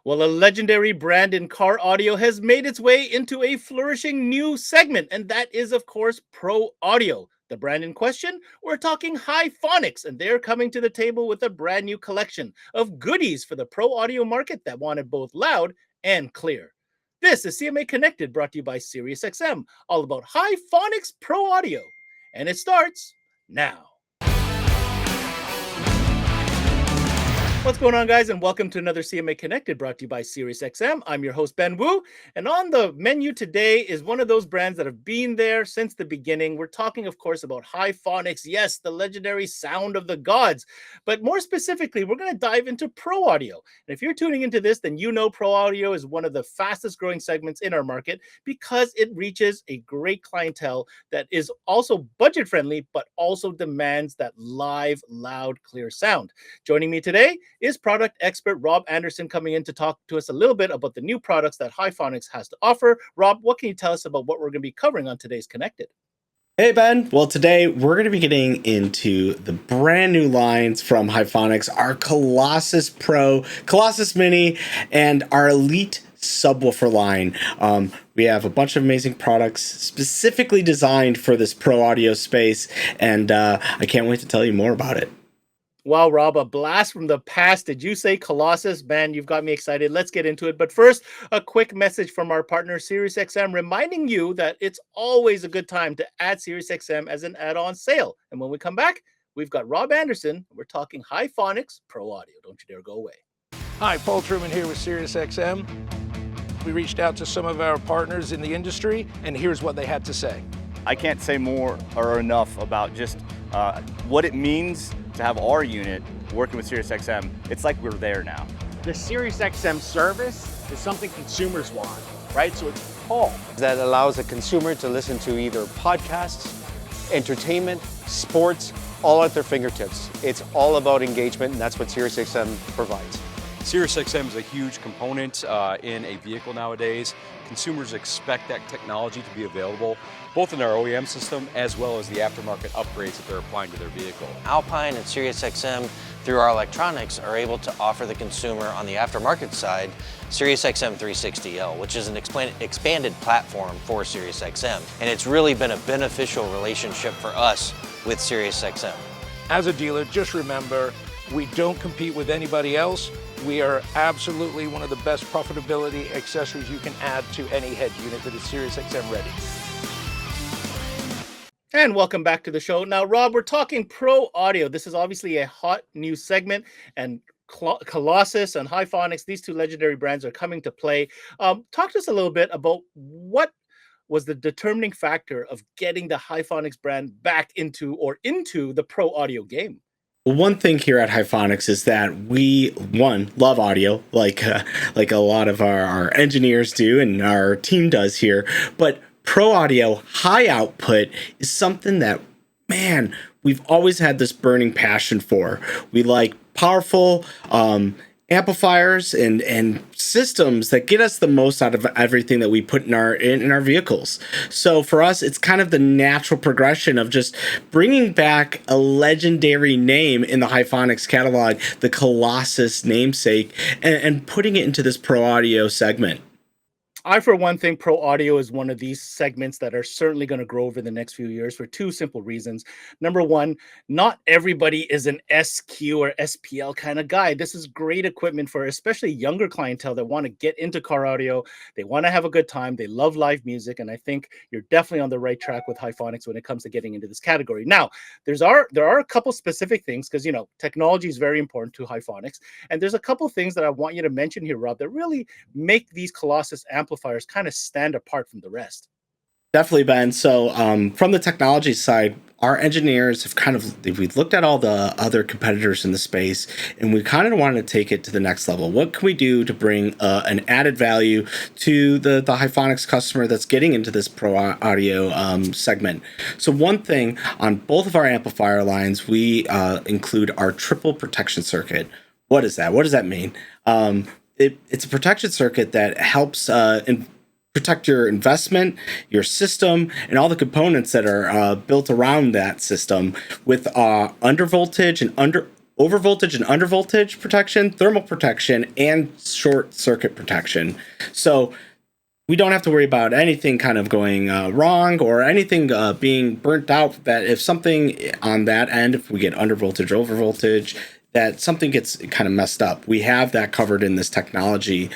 Well, a legendary brand in car audio has made its way into a flourishing new segment, and that is, of course, Pro Audio. The brand in question, we're talking Hifonics, and they're coming to the table with a brand new collection of goodies for the Pro Audio market that want it both loud and clear. This is CMA Connected, brought to you by SiriusXM, all about Hifonics Pro Audio. And it starts now. What's going on, guys, and welcome to another CMA Connected, brought to you by SiriusXM. I'm your host, Ben Wu, and on the menu today is one of those brands that have been there since the beginning. We're talking, of course, about Hifonics, yes, the legendary sound of the gods, but more specifically, we're going to dive into Pro Audio. And if you're tuning into this, then you know Pro Audio is one of the fastest growing segments in our market because it reaches a great clientele that is also budget friendly, but also demands that live, loud, clear sound. Joining me today is product expert Rob Anderson, coming in to talk to us a little bit about the new products that Hifonics has to offer. Rob, what can you tell us about what we're going to be covering on today's Connected? Hey, Ben. Well, today we're going to be getting into the brand new lines from Hifonics, our Colossus Pro, Colossus Mini, and our Elite subwoofer line. We have a bunch of amazing products specifically designed for this pro audio space, and I can't wait to tell you more about it. Wow, Rob, a blast from the past. Did you say Colossus? Man, you've got me excited. Let's get into it. But first, a quick message from our partner, SiriusXM, reminding you that it's always a good time to add SiriusXM as an add-on sale. And when we come back, we've got Rob Anderson. We're talking Hifonics Pro Audio. Don't you dare go away. Hi, Paul Truman here with SiriusXM. We reached out to some of our partners in the industry, and here's what they had to say. I can't say more or enough about just what it means to have our unit working with SiriusXM. It's like we're there now. The SiriusXM service is something consumers want, right? So it's Paul. That allows a consumer to listen to either podcasts, entertainment, sports, all at their fingertips. It's all about engagement, and that's what SiriusXM provides. SiriusXM is a huge component in a vehicle nowadays. Consumers expect that technology to be available both in our OEM system as well as the aftermarket upgrades that they're applying to their vehicle. Alpine and SiriusXM, through our electronics, are able to offer the consumer on the aftermarket side SiriusXM 360L, which is an expanded platform for SiriusXM. And it's really been a beneficial relationship for us with SiriusXM. As a dealer, just remember, we don't compete with anybody else. We are absolutely one of the best profitability accessories you can add to any head unit that is SiriusXM ready. And welcome back to the show. Now, Rob, we're talking Pro Audio. This is obviously a hot new segment, and Colossus and Hifonics, these two legendary brands, are coming to play. Talk to us a little bit about what was the determining factor of getting the Hifonics brand back into the Pro Audio game. One thing here at Hifonics is that we, love audio, like a lot of our engineers do and our team does here, but Pro Audio high output is something that, man, we've always had this burning passion for. We like powerful amplifiers and systems that get us the most out of everything that we put in our vehicles. So for us, it's kind of the natural progression of just bringing back a legendary name in the Hifonics catalog, the Colossus namesake, and putting it into this Pro Audio segment. I, for one, think Pro Audio is one of these segments that are certainly going to grow over the next few years for two simple reasons. Number one, not everybody is an SQ or SPL kind of guy. This is great equipment for especially younger clientele that want to get into car audio. They want to have a good time. They love live music. And I think you're definitely on the right track with Hifonics when it comes to getting into this category. Now, there are a couple specific things because, technology is very important to Hifonics. And there's a couple things that I want you to mention here, Rob, that really make these Colossus amplifiers kind of stand apart from the rest. Definitely, Ben. So from the technology side, our engineers have we've looked at all the other competitors in the space, and we kind of wanted to take it to the next level. What can we do to bring an added value to the Hifonics customer that's getting into this Pro Audio segment? So one thing, on both of our amplifier lines, we include our triple protection circuit. What is that? What does that mean? It's a protection circuit that helps protect your investment, your system, and all the components that are built around that system with under voltage and under overvoltage and undervoltage protection, thermal protection, and short circuit protection. So we don't have to worry about anything kind of going wrong or anything being burnt out. That if something on that end, if we get undervoltage or overvoltage, that something gets kind of messed up, we have that covered in this technology.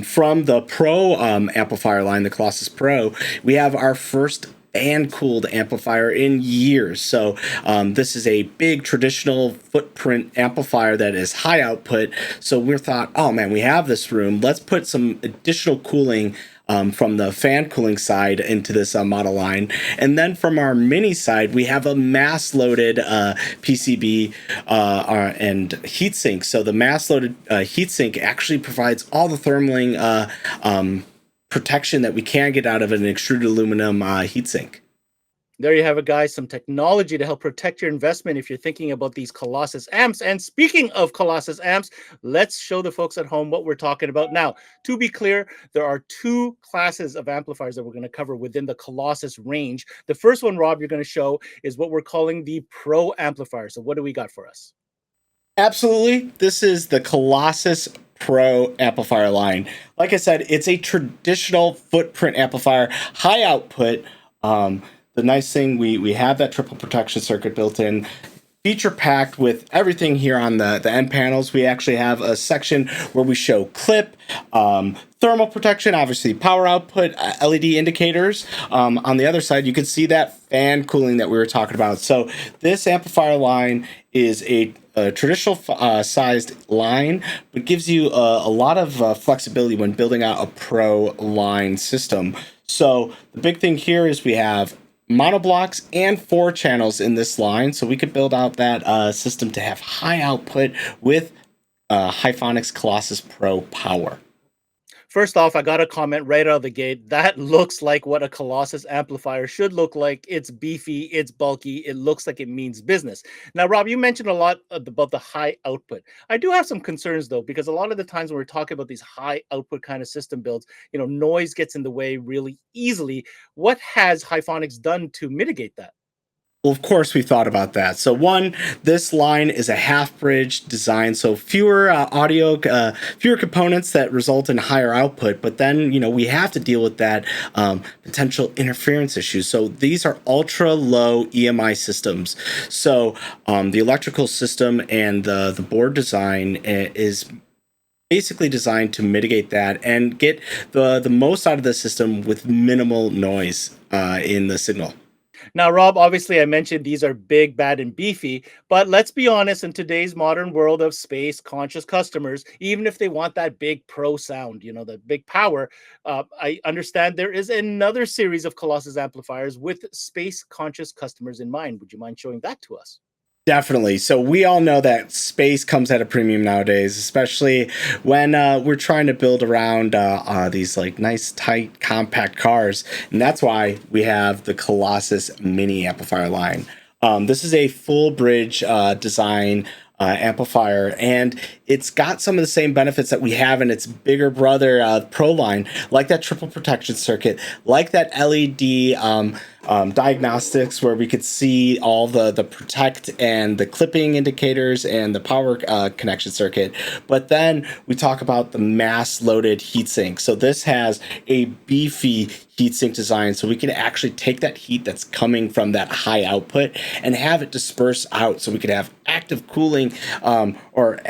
From the Pro amplifier line, the Colossus Pro, we have our first fan-cooled amplifier in years. So this is a big traditional footprint amplifier that is high output. So we thought, oh man, we have this room. Let's put some additional cooling from the fan cooling side into this model line. And then from our mini side, we have a mass-loaded PCB and heatsink. So the mass-loaded heatsink actually provides all the thermaling protection that we can get out of an extruded aluminum heatsink. There you have it, guys. Some technology to help protect your investment if you're thinking about these Colossus amps. And speaking of Colossus amps, let's show the folks at home what we're talking about. Now, to be clear, there are two classes of amplifiers that we're going to cover within the Colossus range. The first one, Rob, you're going to show is what we're calling the Pro amplifier. So what do we got for us? Absolutely. This is the Colossus Pro amplifier line. Like I said, it's a traditional footprint amplifier, high output. The nice thing, we have that triple protection circuit built in, feature packed with everything here on the end panels. We actually have a section where we show clip, thermal protection, obviously power output, LED indicators. On the other side, you can see that fan cooling that we were talking about. So this amplifier line is a traditional sized line, but gives you a lot of flexibility when building out a Pro line system. So the big thing here is we have monoblocks and 4 channels in this line, so we could build out that system to have high output with Hifonics Colossus Pro power. First off, I got to comment right out of the gate. That looks like what a Colossus amplifier should look like. It's beefy, it's bulky, it looks like it means business. Now, Rob, you mentioned a lot about the high output. I do have some concerns, though, because a lot of the times when we're talking about these high output kind of system builds, noise gets in the way really easily. What has Hifonics done to mitigate that? Well, of course, we thought about that. So one, this line is a half bridge design, so fewer fewer components that result in higher output. But then, we have to deal with that potential interference issues. So these are ultra low EMI systems. So the electrical system and the board design is basically designed to mitigate that and get the most out of the system with minimal noise in the signal. Now, Rob, obviously I mentioned these are big, bad, and beefy, but let's be honest, in today's modern world of space-conscious customers, even if they want that big Pro sound, the big power, I understand there is another series of Colossus amplifiers with space-conscious customers in mind. Would you mind showing that to us? Definitely. So we all know that space comes at a premium nowadays, especially when we're trying to build around these like nice, tight, compact cars. And that's why we have the Colossus Mini amplifier line. This is a full bridge design amplifier, and it's got some of the same benefits that we have in its bigger brother Pro line, like that triple protection circuit, like that LED diagnostics where we could see all the protect and the clipping indicators and the power connection circuit. But then we talk about the mass loaded heatsink. So this has a beefy heatsink design, so we can actually take that heat that's coming from that high output and have it disperse out, so we could have active cooling or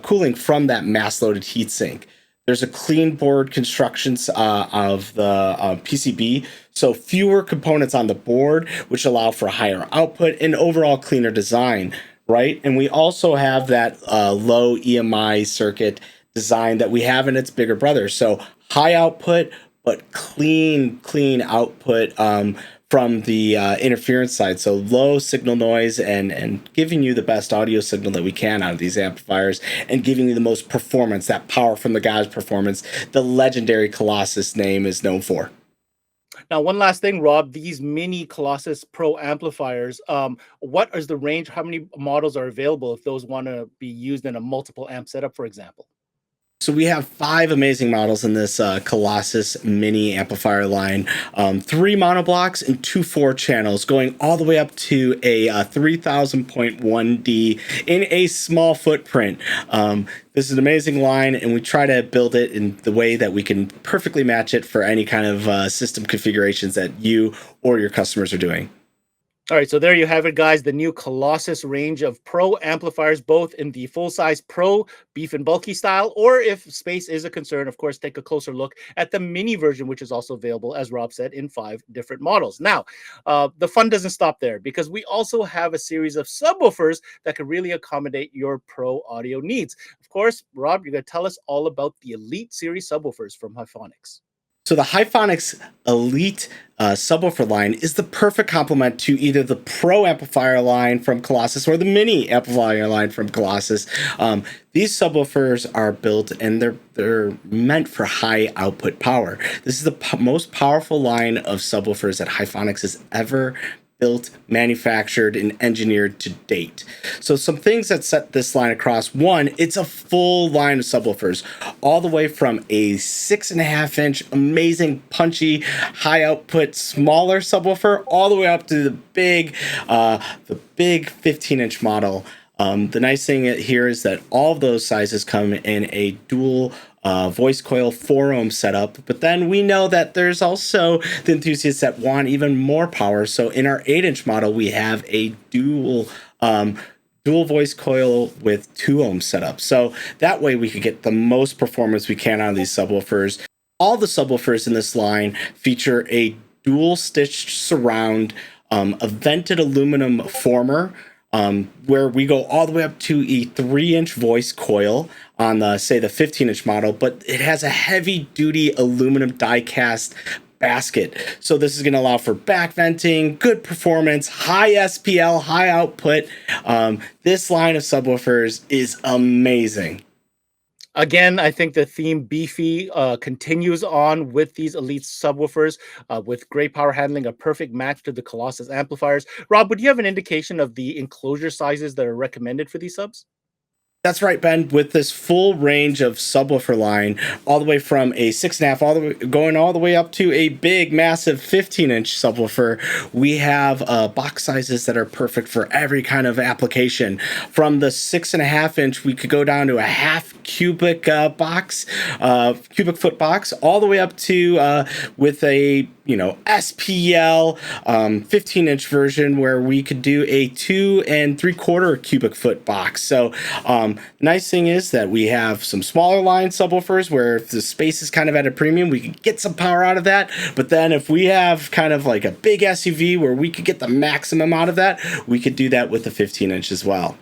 cooling from that mass loaded heatsink. There's a clean board constructions of the PCB, so fewer components on the board, which allow for higher output and overall cleaner design, right? And we also have that low EMI circuit design that we have in its bigger brother. So high output, but clean output from the interference side. So low signal noise and giving you the best audio signal that we can out of these amplifiers and giving you the most performance, that power from the God's performance the legendary Colossus name is known for. Now, one last thing, Rob, these mini Colossus Pro amplifiers, what is the range? How many models are available if those want to be used in a multiple amp setup, for example? So we have 5 amazing models in this Colossus Mini amplifier line. 3 monoblocks and 2 4-channels, going all the way up to a 3000.1D in a small footprint. This is an amazing line, and we try to build it in the way that we can perfectly match it for any kind of system configurations that you or your customers are doing. All right, so there you have it, guys. The new Colossus range of Pro amplifiers, both in the full-size Pro beef and bulky style, or if space is a concern, of course, take a closer look at the mini version, which is also available, as Rob said, in 5 different models. Now, the fun doesn't stop there, because we also have a series of subwoofers that can really accommodate your Pro audio needs. Of course, Rob, you're going to tell us all about the Elite Series subwoofers from Hifonics. So the Hifonics Elite subwoofer line is the perfect complement to either the Pro amplifier line from Colossus or the Mini amplifier line from Colossus. These subwoofers are built and they're meant for high output power. This is the most powerful line of subwoofers that Hifonics has ever built, manufactured, and engineered to date. So some things that set this line across: one, it's a full line of subwoofers, all the way from a 6.5-inch amazing punchy high output smaller subwoofer all the way up to the big 15-inch model. The nice thing here is that all of those sizes come in a dual voice coil 4-ohm setup, but then we know that there's also the enthusiasts that want even more power. So in our 8-inch model, we have a dual voice coil with 2-ohm setup. So that way we could get the most performance we can out of these subwoofers. All the subwoofers in this line feature a dual stitched surround, a vented aluminum former, where we go all the way up to a 3-inch voice coil on the 15-inch model, but it has a heavy-duty aluminum die-cast basket. So this is going to allow for back venting, good performance, high SPL, high output. This line of subwoofers is amazing. Again, I think the theme beefy continues on with these Elite subwoofers with great power handling, a perfect match to the Colossus amplifiers. Rob, would you have an indication of the enclosure sizes that are recommended for these subs? That's right, Ben. With this full range of subwoofer line, all the way from a 6.5, going all the way up to a big, massive 15-inch subwoofer, we have box sizes that are perfect for every kind of application. From the 6.5-inch, we could go down to a half cubic cubic foot box, all the way up to with a SPL 15-inch version where we could do a 2 3/4 cubic foot box. So nice thing is that we have some smaller line subwoofers where if the space is kind of at a premium, we can get some power out of that. But then if we have kind of like a big SUV where we could get the maximum out of that, we could do that with the 15-inch as well.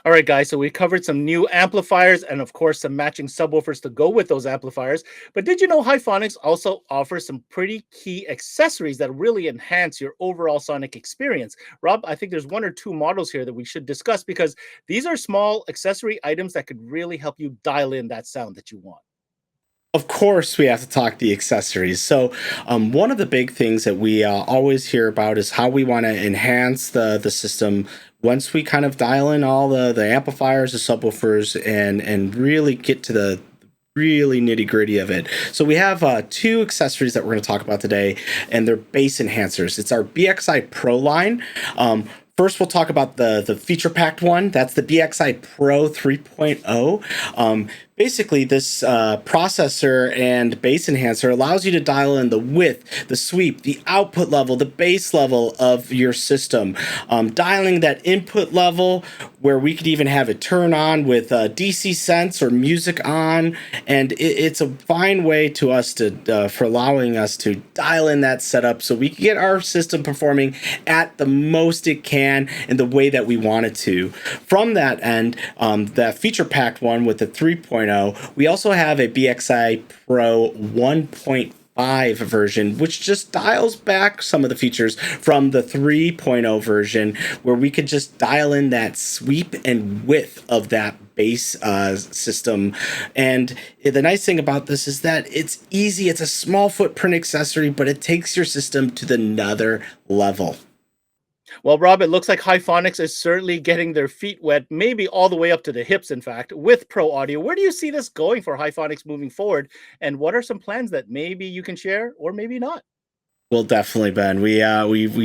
All right, guys, so we covered some new amplifiers and, of course, some matching subwoofers to go with those amplifiers. But did you know Hifonics also offers some pretty key accessories that really enhance your overall sonic experience? Rob, I think there's 1 or 2 models here that we should discuss, because these are small accessory items that could really help you dial in that sound that you want. Of course, we have to talk the accessories. So one of the big things that we always hear about is how we want to enhance the system once we kind of dial in all the amplifiers, the subwoofers, and really get to the really nitty-gritty of it. So we have 2 accessories that we're going to talk about today, and they're bass enhancers. It's our BXI Pro line. First, we'll talk about the feature-packed one. That's the BXI Pro 3.0. Basically, this processor and bass enhancer allows you to dial in the width, the sweep, the output level, the bass level of your system. Dialing that input level where we could even have it turn on with DC sense or music on. And it's a fine way to us for allowing us to dial in that setup so we can get our system performing at the most it can in the way that we want it to. From that end, that feature-packed one with the 3.0, we also have a BXI Pro 1.5 version, which just dials back some of the features from the 3.0 version, where we could just dial in that sweep and width of that bass system. And the nice thing about this is that it's easy. It's a small footprint accessory, but it takes your system to another level. Well, Rob, it looks like Hifonics is certainly getting their feet wet, maybe all the way up to the hips, in fact, with Pro Audio. Where do you see this going for Hifonics moving forward? And what are some plans that maybe you can share or maybe not? Well, definitely, Ben. We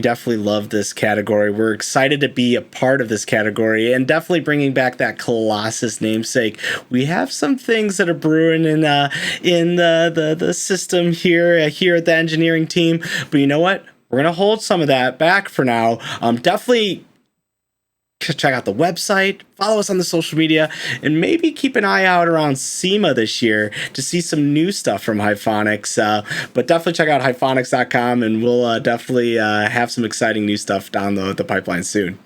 definitely love this category. We're excited to be a part of this category, and definitely bringing back that Colossus namesake. We have some things that are brewing in the system here at the engineering team. But you know what? We're gonna hold some of that back for now. Definitely check out the website, follow us on the social media, and maybe keep an eye out around SEMA this year to see some new stuff from Hifonics. But definitely check out Hifonics.com, and we'll definitely have some exciting new stuff down the pipeline soon.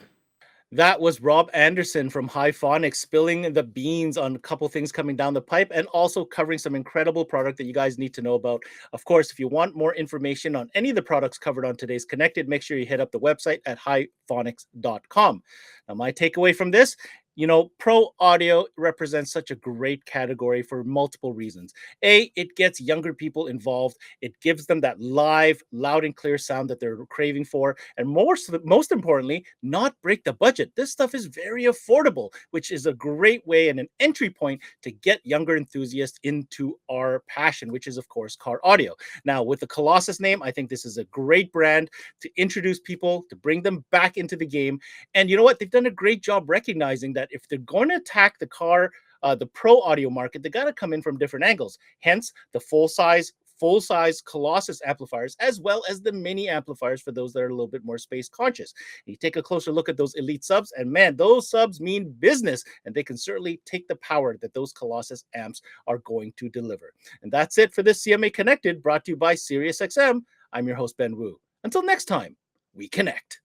That was Rob Anderson from Hifonics spilling the beans on a couple things coming down the pipe and also covering some incredible product that you guys need to know about. Of course, if you want more information on any of the products covered on today's Connected, make sure you hit up the website at hifonics.com. Now, my takeaway from this, Pro Audio represents such a great category for multiple reasons. A, it gets younger people involved. It gives them that live, loud and clear sound that they're craving for. And most importantly, not break the budget. This stuff is very affordable, which is a great way and an entry point to get younger enthusiasts into our passion, which is, of course, car audio. Now, with the Colossus name, I think this is a great brand to introduce people, to bring them back into the game. And you know what? They've done a great job recognizing that if they're going to attack the pro audio market, they got to come in from different angles. Hence, the full size Colossus amplifiers, as well as the mini amplifiers for those that are a little bit more space conscious. You take a closer look at those elite subs, and man, those subs mean business, and they can certainly take the power that those Colossus amps are going to deliver. And that's it for this CMA Connected, brought to you by SiriusXM. I'm your host, Ben Wu. Until next time, we connect.